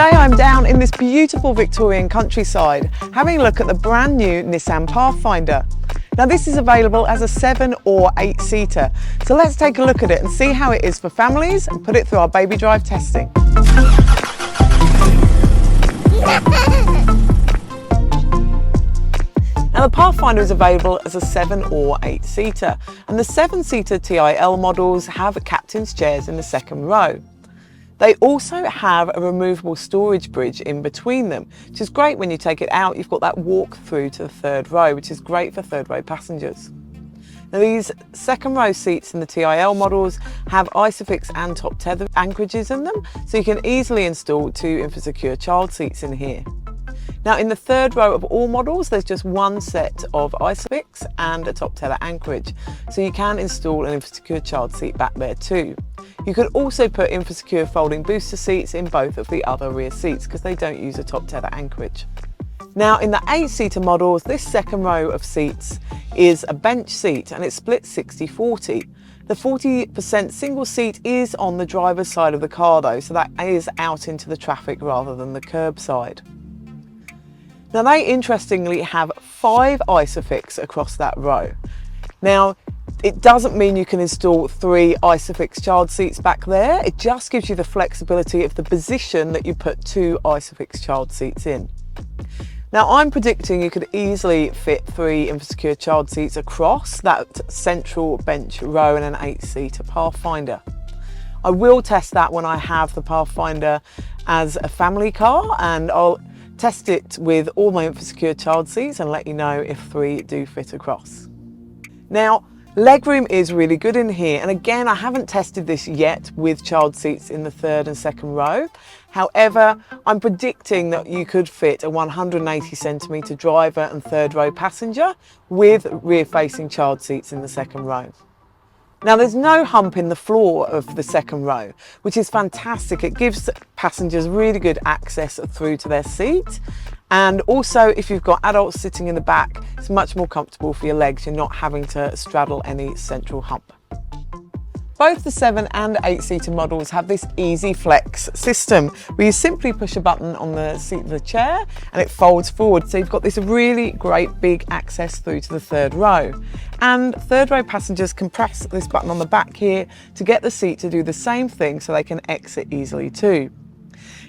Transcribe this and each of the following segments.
Today I'm down in this beautiful Victorian countryside having a look at the brand new Nissan Pathfinder. Now this is available as a 7 or 8 seater, so let's take a look at it and see how it is for families and put it through our baby drive testing. Now the Pathfinder is available as a 7 or 8 seater, and the 7 seater TIL models have captain's chairs in the second row. They also have a removable storage bridge in between them, which is great when you take it out. You've got that walk through to the third row, which is great for third row passengers. Now these second row seats in the TIL models have Isofix and top tether anchorages in them, so you can easily install 2 InfoSecure child seats in here. Now in the third row of all models, there's just one set of Isofix and a top tether anchorage, so you can install an InfoSecure child seat back there too. You could also put InfoSecure folding booster seats in both of the other rear seats because they don't use a top tether anchorage. Now in the 8-seater models, this second row of seats is a bench seat and it's split 60-40. The 40% single seat is on the driver's side of the car though, so that is out into the traffic rather than the curb side. Now they interestingly have 5 Isofix across that row. Now it doesn't mean you can install 3 Isofix child seats back there, it just gives you the flexibility of the position that you put 2 Isofix child seats in. Now I'm predicting you could easily fit 3 InfoSecure child seats across that central bench row in an 8-seater Pathfinder. I will test that when I have the Pathfinder as a family car, and I'll test it with all my InfoSecure child seats and let you know if 3 do fit across. Now, legroom is really good in here, and again I haven't tested this yet with child seats in the third and second row. However, I'm predicting that you could fit a 180cm driver and third row passenger with rear facing child seats in the second row. Now there's no hump in the floor of the second row, which is fantastic. It gives passengers really good access through to their seat, and also if you've got adults sitting in the back, it's much more comfortable for your legs. You're not having to straddle any central hump. Both the 7 and 8-seater models have this Easy Flex system where you simply push a button on the seat of the chair and it folds forward. So you've got this really great big access through to the third row. And third row passengers can press this button on the back here to get the seat to do the same thing so they can exit easily too.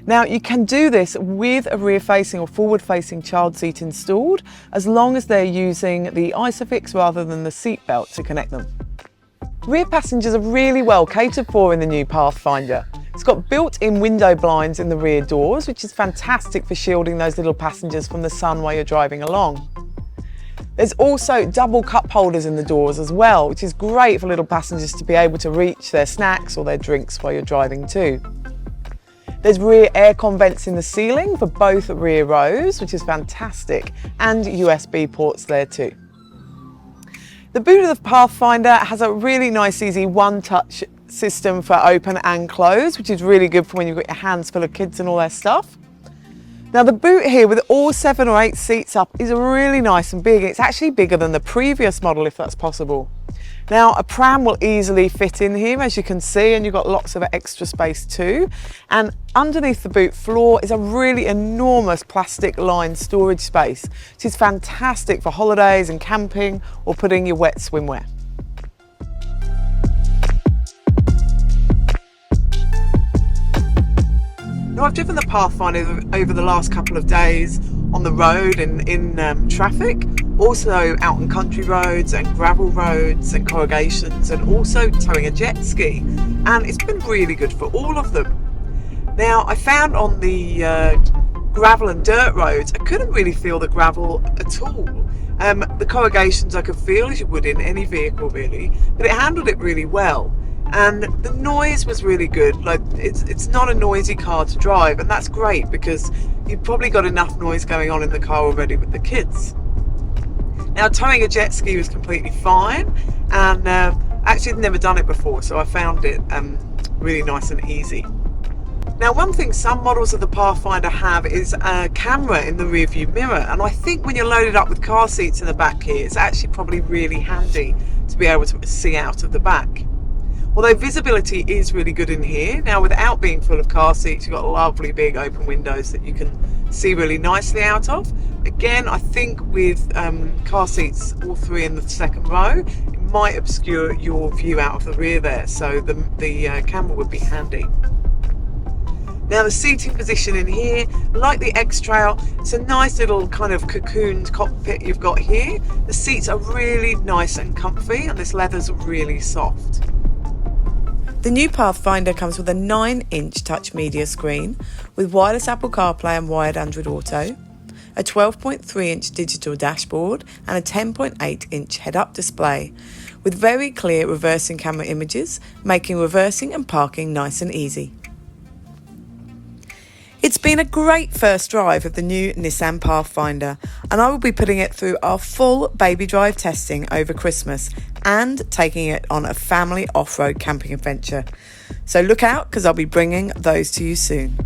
Now you can do this with a rear facing or forward facing child seat installed, as long as they're using the Isofix rather than the seat belt to connect them. Rear passengers are really well catered for in the new Pathfinder. It's got built-in window blinds in the rear doors, which is fantastic for shielding those little passengers from the sun while you're driving along. There's also double cup holders in the doors as well, which is great for little passengers to be able to reach their snacks or their drinks while you're driving too. There's rear aircon vents in the ceiling for both rear rows, which is fantastic, and USB ports there too. The boot of the Pathfinder has a really nice easy one-touch system for open and close, which is really good for when you've got your hands full of kids and all their stuff. Now the boot here with all 7 or 8 seats up is really nice and big. It's actually bigger than the previous model if that's possible. Now a pram will easily fit in here, as you can see, and you've got lots of extra space too. And underneath the boot floor is a really enormous plastic lined storage space, which is fantastic for holidays and camping or putting your wet swimwear. Now I've driven the Pathfinder over the last couple of days on the road and in traffic, also out on country roads and gravel roads and corrugations, and also towing a jet ski, and it's been really good for all of them. Now I found on the gravel and dirt roads I couldn't really feel the gravel at all. The corrugations I could feel, as you would in any vehicle really, but it handled it really well. And the noise was really good. Like it's not a noisy car to drive, and that's great because you've probably got enough noise going on in the car already with the kids. Now towing a jet ski was completely fine, and actually I'd never done it before, so I found it really nice and easy. Now one thing some models of the Pathfinder have is a camera in the rear view mirror, and I think when you're loaded up with car seats in the back here, it's actually probably really handy to be able to see out of the back. Although visibility is really good in here. Now, without being full of car seats, you've got lovely big open windows that you can see really nicely out of. Again, I think with car seats, all three in the second row, it might obscure your view out of the rear there, so the camera would be handy. Now, the seating position in here, like the X-Trail, it's a nice little kind of cocooned cockpit you've got here. The seats are really nice and comfy, and this leather's really soft. The new Pathfinder comes with a 9-inch touch media screen with wireless Apple CarPlay and wired Android Auto, a 12.3-inch digital dashboard and a 10.8-inch head-up display with very clear reversing camera images, making reversing and parking nice and easy. It's been a great first drive of the new Nissan Pathfinder, and I will be putting it through our full baby drive testing over Christmas and taking it on a family off-road camping adventure. So look out, because I'll be bringing those to you soon.